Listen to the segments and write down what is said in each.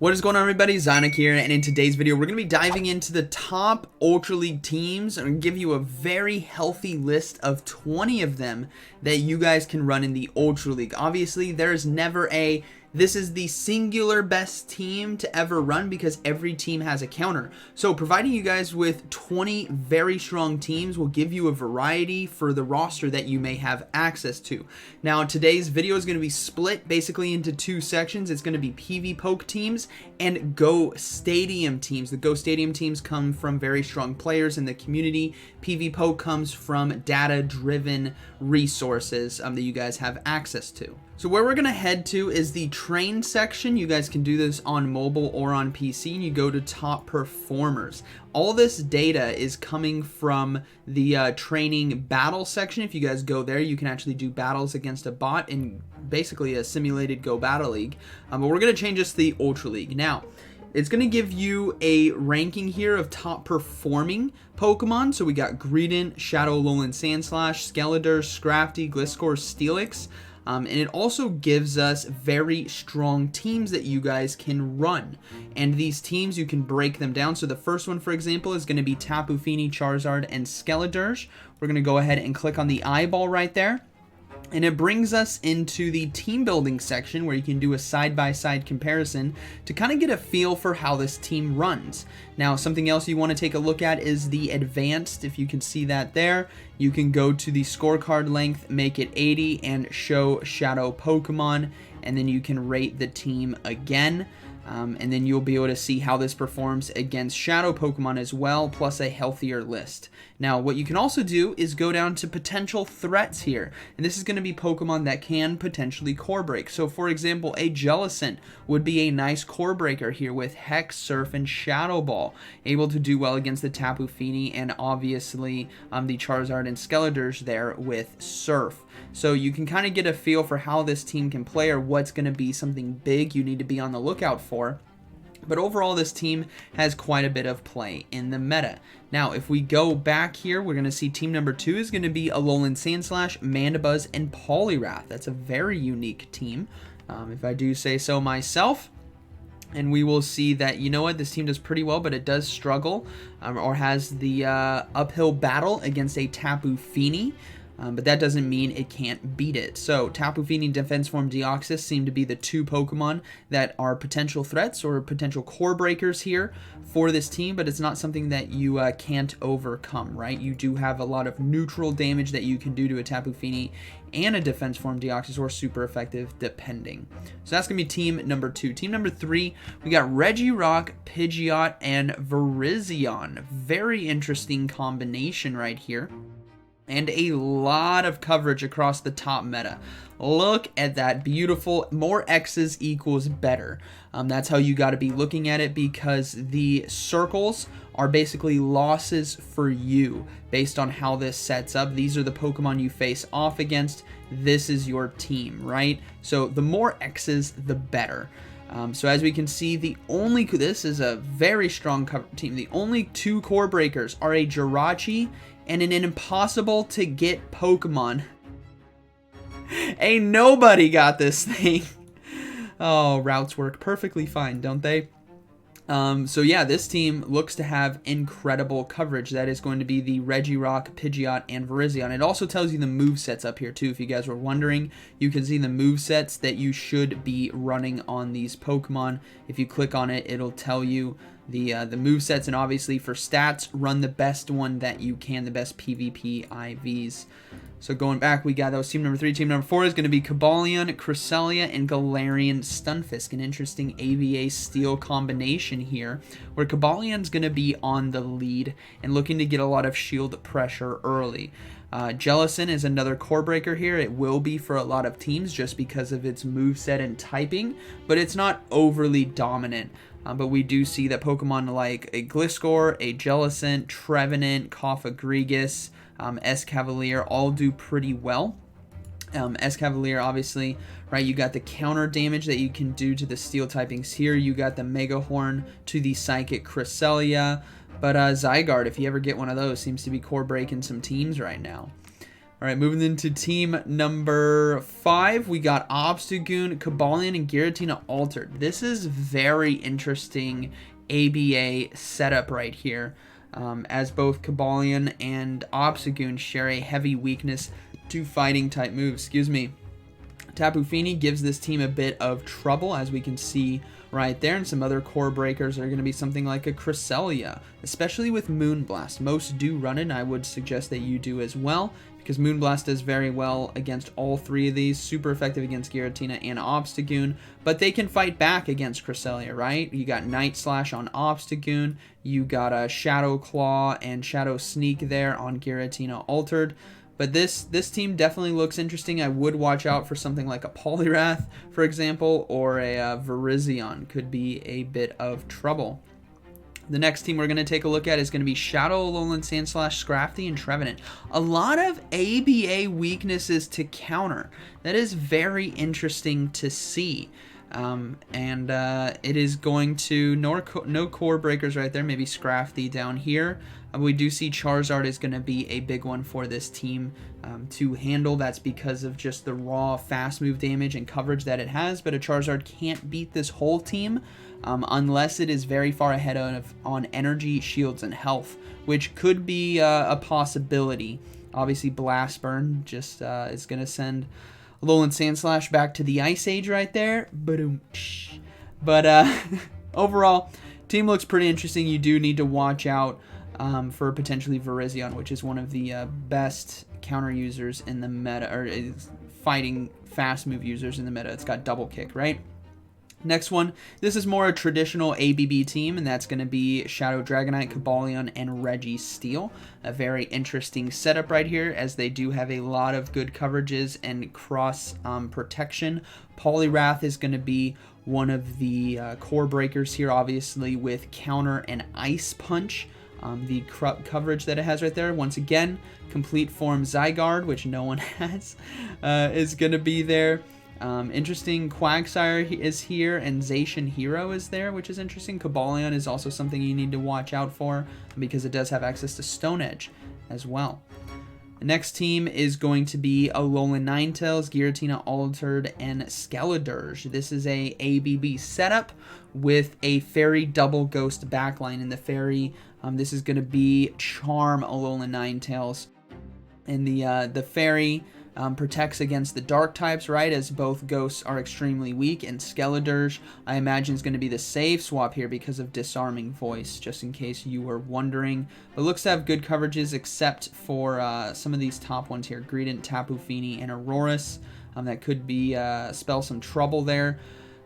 What is going on, everybody? ZyoniK here, and in today's video we're going to be diving into the top Ultra League teams and give you a very healthy list of 20 of them that you guys can run in the Ultra League. Obviously, there's never a this is the singular best team to ever run because every team has a counter. So providing you guys with 20 very strong teams will give you a variety for the roster that you may have access to. Now, today's video is going to be split basically into two sections. It's going to be PvPoke teams and Go Stadium teams. The Go Stadium teams come from very strong players in the community. PvPoke comes from data-driven resources that you guys have access to. So where we're going to head to is the train section. You guys can do this on mobile or on PC, and you go to top performers. All this data is coming from the training battle section. If you guys go there, you can actually do battles against a bot in basically a simulated Go Battle League. But we're going to change this to the Ultra League. Now, it's going to give you a ranking here of top performing Pokemon. So we got Greedent, Shadow, Alolan Sandslash, Skeletor, Scrafty, Gliscor, Steelix. And it also gives us very strong teams that you guys can run. And these teams, you can break them down. So the first one, for example, is going to be Tapu Fini, Charizard, and Skeledirge. We're going to go ahead and click on the eyeball right there. And it brings us into the team building section where you can do a side-by-side comparison to kind of get a feel for how this team runs. Now, something else you want to take a look at is the advanced. If you can see that there, you can go to the scorecard length, make it 80, and show shadow Pokemon, and then you can rate the team again. And then you'll be able to see how this performs against shadow Pokemon as well, plus a healthier list. Now, what you can also do is go down to potential threats here. And this is going to be Pokemon that can potentially core break. So, for example, a Jellicent would be a nice core breaker here with Hex, Surf, and Shadow Ball. Able to do well against the Tapu Fini and obviously the Charizard and Skeledirge there with Surf. So you can kind of get a feel for how this team can play or what's going to be something big you need to be on the lookout for. But overall, this team has quite a bit of play in the meta. Now, if we go back here, we're going to see team number 2 is going to be Alolan Sandslash, Mandibuzz, and Poliwrath. That's a very unique team, if I do say so myself. And we will see that, you know what, this team does pretty well, but it does struggle or has the uphill battle against a Tapu Fini. But that doesn't mean it can't beat it. So Tapu Fini and Defense Form Deoxys seem to be the two Pokemon that are potential threats or potential core breakers here for this team, but it's not something that you can't overcome, right? You do have a lot of neutral damage that you can do to a Tapu Fini and a Defense Form Deoxys, or super effective depending. So that's going to be team number 2. Team number 3, we got Regirock, Pidgeot, and Virizion. Very interesting combination right here. And a lot of coverage across the top meta. Look at that beautiful, more X's equals better. That's how you got to be looking at it, because the circles are basically losses for you based on how this sets up. These are the Pokemon you face off against. This is your team, right? So the more X's, the better. So as we can see, this is a very strong cover team. The only two core breakers are a Jirachi and an impossible to get Pokemon. Ain't nobody got this thing. Oh, routes work perfectly fine, don't they? So yeah, this team looks to have incredible coverage. That is going to be the Regirock, Pidgeot, and Virizion. It also tells you the movesets up here too. If you guys were wondering, you can see the movesets that you should be running on these Pokemon. If you click on it, it'll tell you the movesets, and obviously for stats, run the best one that you can, the best PvP IVs. So going back, we got that was team number 3. Team number 4 is going to be Cobalion, Cresselia, and Galarian Stunfisk. An interesting AVA Steel combination here, where Cobalion's going to be on the lead and looking to get a lot of shield pressure early. Jellicent is another core breaker here. It will be for a lot of teams just because of its moveset and typing, but it's not overly dominant. But we do see that Pokemon like a Gliscor, a Jellicent, Trevenant, Cofagrigus, Escavalier all do pretty well. Escavalier, obviously, right, you got the counter damage that you can do to the steel typings here. You got the Mega Horn to the Psychic Cresselia. But Zygarde, if you ever get one of those, seems to be core breaking some teams right now. All right, moving into team number 5, we got Obstagoon, Cobalion, and Giratina Altered. This is very interesting ABA setup right here, as both Cobalion and Obstagoon share a heavy weakness to fighting type moves. Excuse me. Tapu Fini gives this team a bit of trouble, as we can see right there, and some other core breakers are going to be something like a Cresselia, especially with Moonblast. Most do run it, and I would suggest that you do as well, because Moonblast does very well against all 3 of these, super effective against Giratina and Obstagoon, but they can fight back against Cresselia, right? You got Night Slash on Obstagoon, you got a Shadow Claw and Shadow Sneak there on Giratina Altered. But this team definitely looks interesting. I would watch out for something like a Poliwrath, for example, or a Virizion could be a bit of trouble. The next team we're going to take a look at is going to be Shadow, Alolan Sandslash, Scrafty, and Trevenant. A lot of ABA weaknesses to counter. That is very interesting to see. It is going to no core breakers right there, maybe Scrafty down here. We do see Charizard is going to be a big one for this team to handle. That's because of just the raw fast move damage and coverage that it has, but a Charizard can't beat this whole team unless it is very far ahead on energy, shields, and health, which could be a possibility. Obviously, Blast Burn just is going to send Alolan Sandslash back to the Ice Age right there. But overall, team looks pretty interesting. You do need to watch out for potentially Virizion, which is one of the best counter users in the meta, or is fighting fast move users in the meta. It's got double kick, right? Next one, this is more a traditional ABB team, and that's going to be Shadow Dragonite, Cobalion, and Registeel. A very interesting setup right here, as they do have a lot of good coverages and cross protection. Poliwrath is going to be one of the core breakers here, obviously, with Counter and Ice Punch. The coverage that it has right there, once again, complete form Zygarde, which no one has, is going to be there. Interesting, Quagsire is here, and Zacian Hero is there, which is interesting. Cobalion is also something you need to watch out for, because it does have access to Stone Edge as well. The next team is going to be Alolan Ninetales, Giratina Altered, and Skeledirge. This is a ABB setup with a Fairy Double Ghost backline. In the Fairy, this is going to be Charm Alolan Ninetales. And the Fairy protects against the dark types, right, as both ghosts are extremely weak, and Skeledirge, I imagine, is going to be the safe swap here because of Disarming Voice, just in case you were wondering. But looks to have good coverages, except for some of these top ones here, Greedent, Tapu Fini, and Aurorus. That could be spell some trouble there.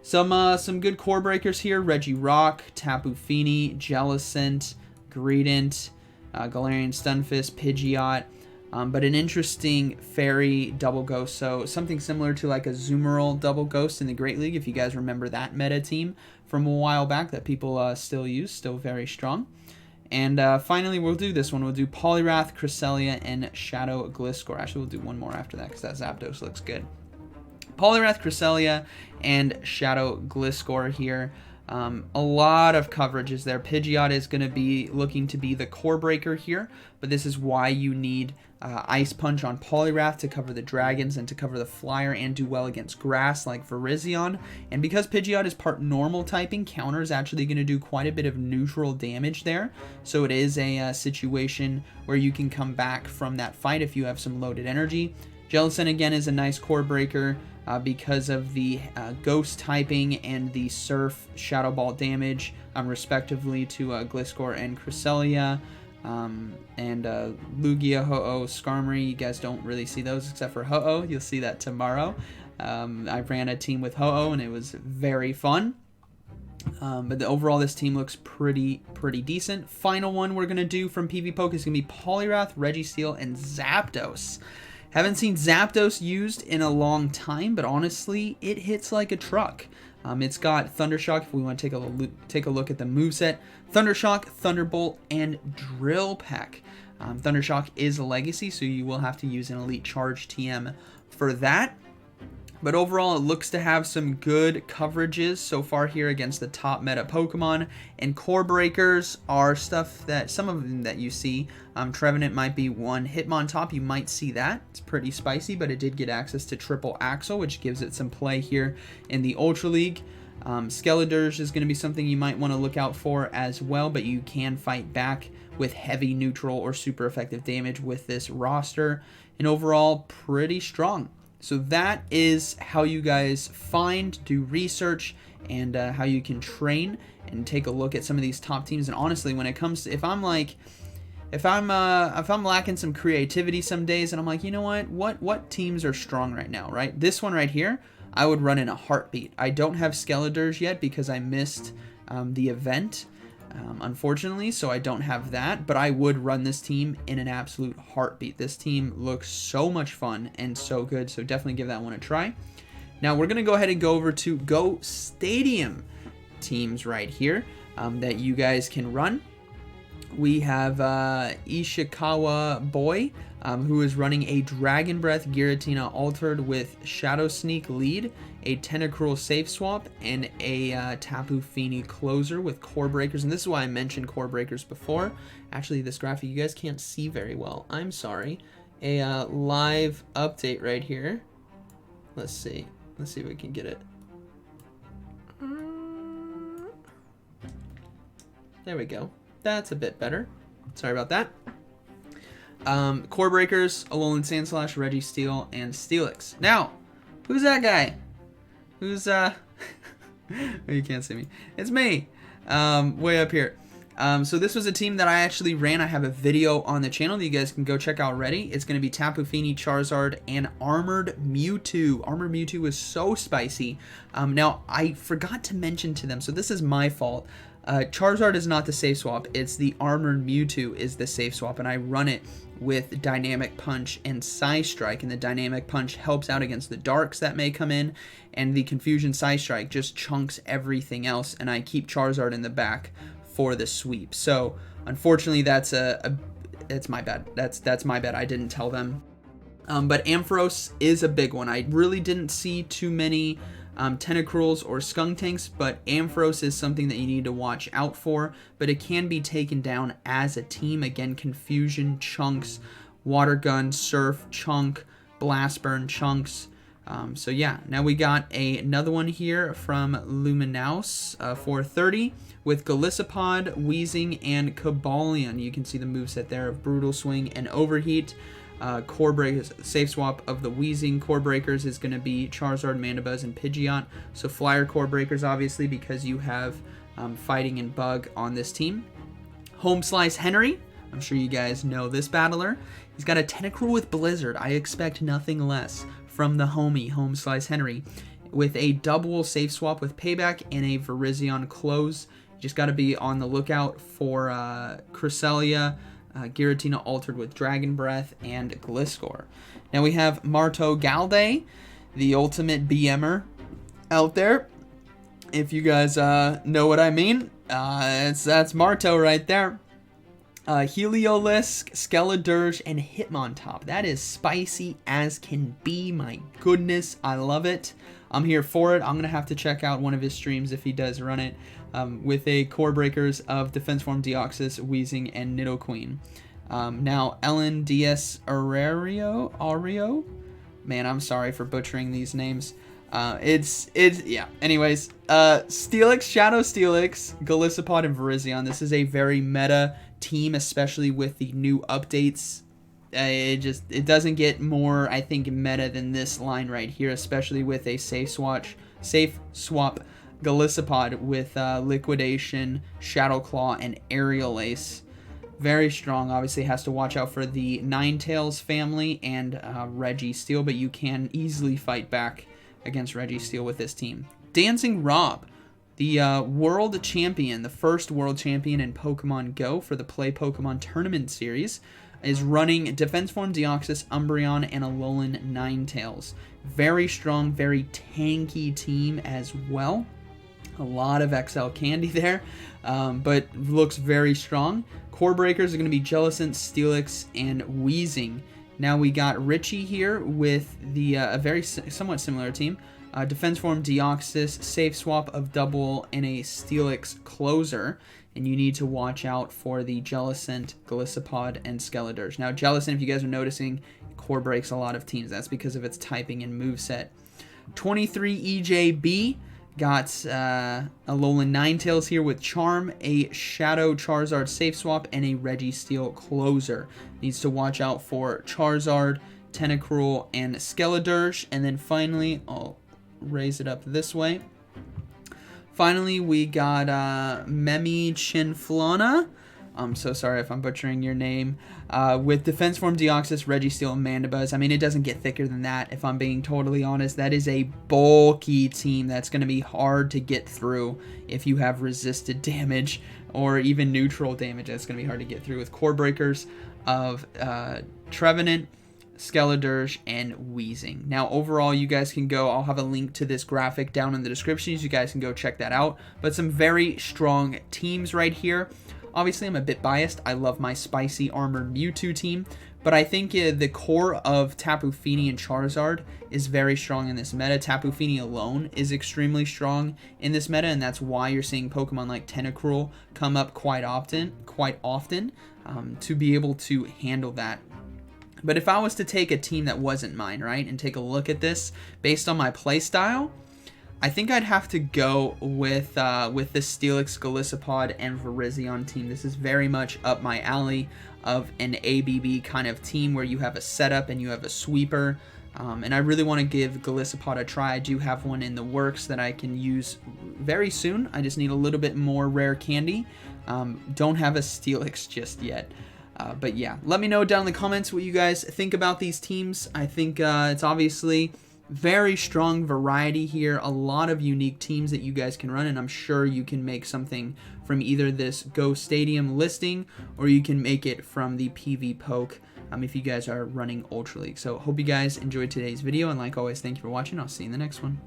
Some good core breakers here, Regirock, Tapu Fini, Jellicent, Greedent, Galarian Stunfisk, Pidgeot. But an interesting Fairy Double Ghost, so something similar to like a Zoomerl Double Ghost in the Great League, if you guys remember that meta team from a while back that people still use, still very strong. And finally, we'll do this one. We'll do Poliwrath, Cresselia, and Shadow Gliscor. Actually, we'll do one more after that because that Zapdos looks good. Poliwrath, Cresselia, and Shadow Gliscor here. A lot of coverages there. Pidgeot is going to be looking to be the core breaker here, but this is why you need Ice Punch on Poliwrath to cover the dragons and to cover the flyer and do well against grass like Virizion. And because Pidgeot is part normal typing, Counter is actually going to do quite a bit of neutral damage there. So it is a situation where you can come back from that fight if you have some loaded energy. Jellicent again is a nice core breaker because of the ghost typing and the surf shadow ball damage respectively to Gliscor and Cresselia. And Lugia, Ho-Oh, Skarmory, you guys don't really see those except for Ho-Oh. You'll see that tomorrow. I ran a team with Ho-Oh and it was very fun. But overall, this team looks pretty decent. Final one we're going to do from PvPoke is going to be Poliwrath, Registeel, and Zapdos. Haven't seen Zapdos used in a long time, but honestly, it hits like a truck. It's got Thundershock, if we want to take a look at the moveset. Thundershock, Thunderbolt, and Drill Peck. Thundershock is a legacy, so you will have to use an Elite Charge TM for that. But overall, it looks to have some good coverages so far here against the top meta Pokemon. And core breakers are stuff that, some of them that you see. Trevenant might be one. Hitmontop, you might see that. It's pretty spicy, but it did get access to Triple Axle, which gives it some play here in the Ultra League. Skeledirge is going to be something you might want to look out for as well, but you can fight back with heavy neutral or super effective damage with this roster. And overall, pretty strong. So that is how you guys find, do research, and how you can train and take a look at some of these top teams. And honestly, when it comes to, if I'm lacking some creativity some days, and I'm like, you know what teams are strong right now, right? This one right here, I would run in a heartbeat. I don't have Skeledirge yet because I missed the event, unfortunately, so I don't have that, but I would run this team in an absolute heartbeat. This team looks so much fun and so good, so definitely give that one a try. Now we're going to go ahead and go over to Go Stadium teams right here that you guys can run. We have Ishikawa Boy, who is running a Dragon Breath Giratina Altered with Shadow Sneak lead, a Tentacruel Safe Swap, and a Tapu Fini Closer with Core Breakers. And this is why I mentioned Core Breakers before. Actually, this graphic you guys can't see very well. I'm sorry. A live update right here. Let's see. Let's see if we can get it. There we go. That's a bit better. Sorry about that. Core Breakers, Alolan Sandslash, Registeel, and Steelix. Now, who's that guy? Who's, oh, you can't see me. It's me, way up here. So this was a team that I actually ran. I have a video on the channel that you guys can go check out already. It's going to be Tapu Fini, Charizard, and Armored Mewtwo. Armored Mewtwo was so spicy. Now, I forgot to mention to them, so this is my fault. Charizard is not the safe swap, it's the Armored Mewtwo is the safe swap, and I run it with Dynamic Punch and Psystrike, and the Dynamic Punch helps out against the darks that may come in, and the Confusion Psystrike just chunks everything else, and I keep Charizard in the back for the sweep. So, unfortunately, that's my bad. That's my bad. I didn't tell them. But Ampharos is a big one. I really didn't see too many Tentacruels or Skuntanks, but Ampharos is something that you need to watch out for, but it can be taken down as a team. Again, Confusion, Chunks, Water Gun, Surf, Chunk, Blast Burn, Chunks. So yeah, now we got another one here from Luminaus, 430, with Golisopod, Weezing, and Cobalion. You can see the moveset there of Brutal Swing and Overheat. Core Breakers, safe swap of the Weezing. Core Breakers is going to be Charizard, Mandibuzz, and Pidgeot. So Flyer Core Breakers, obviously, because you have Fighting and Bug on this team. Home Slice Henry. I'm sure you guys know this battler. He's got a Tentacruel with Blizzard. I expect nothing less from the homie, Home Slice Henry, with a double safe swap with Payback and a Virizion Close. You just got to be on the lookout for Cresselia, Giratina Altered with Dragon Breath, and Gliscor. Now we have Marto Galde, the ultimate BMer out there. If you guys know what I mean, that's Marto right there. Heliolisk, Skeledirge, and Hitmontop. That is spicy as can be. My goodness, I love it. I'm here for it. I'm going to have to check out one of his streams if he does run it, with a Core Breakers of Defense Form, Deoxys, Weezing, and Nidoqueen. Now, Ellen Diaz Aureo? Man, I'm sorry for butchering these names. Yeah. Anyways, Steelix, Shadow Steelix, Golisopod, and Virizion. This is a very meta team, especially with the new updates. It doesn't get more, I think, meta than this line right here, especially with a safe swap Golisopod with Liquidation, Shadow Claw, and Aerial Ace. Very strong. Obviously has to watch out for the Ninetales family and Registeel, but you can easily fight back against Registeel with this team. Dancing Rob, the world champion, the first world champion in Pokemon Go for the Play Pokemon Tournament Series, is running Defense Form, Deoxys, Umbreon, and Alolan Ninetales. Very strong, very tanky team as well. A lot of XL candy there, but looks very strong. Core Breakers are going to be Jellicent, Steelix, and Weezing. Now we got Richie here with the a very somewhat similar team. Defense Form, Deoxys, Safe Swap of Double, and a Steelix Closer. And you need to watch out for the Jellicent, Golisopod, and Skeledirge. Now, Jellicent, if you guys are noticing, core breaks a lot of teams. That's because of its typing and moveset. 23 EJB got a Alolan Ninetales here with Charm, a Shadow Charizard Safe Swap, and a Registeel Closer. Needs to watch out for Charizard, Tentacruel, and Skeledirge. And then finally, I'll raise it up this way. Finally, we got Memi Chinflana. I'm so sorry if I'm butchering your name. With Defense Form, Deoxys, Registeel, and Mandibuzz. I mean, it doesn't get thicker than that, if I'm being totally honest. That is a bulky team that's going to be hard to get through if you have resisted damage or even neutral damage. That's going to be hard to get through with core breakers of Trevenant, Skeledirge, and Weezing. Now, overall, you guys can go, I'll have a link to this graphic down in the description, so you guys can go check that out. But some very strong teams right here. Obviously, I'm a bit biased. I love my Spicy Armored Mewtwo team, but I think the core of Tapu Fini and Charizard is very strong in this meta. Tapu Fini alone is extremely strong in this meta, and that's why you're seeing Pokemon like Tentacruel come up quite often to be able to handle that. But if I was to take a team that wasn't mine, right, and take a look at this based on my playstyle, I think I'd have to go with the Steelix, Golisopod, and Virizion team. This is very much up my alley of an ABB kind of team where you have a setup and you have a sweeper. And I really want to give Golisopod a try. I do have one in the works that I can use very soon. I just need a little bit more rare candy. Don't have a Steelix just yet. But yeah, let me know down in the comments what you guys think about these teams. I think it's obviously very strong variety here, a lot of unique teams that you guys can run, and I'm sure you can make something from either this Go Stadium listing or you can make it from the PvPoke if you guys are running Ultra League. So hope you guys enjoyed today's video, and like always, thank you for watching. I'll see you in the next one.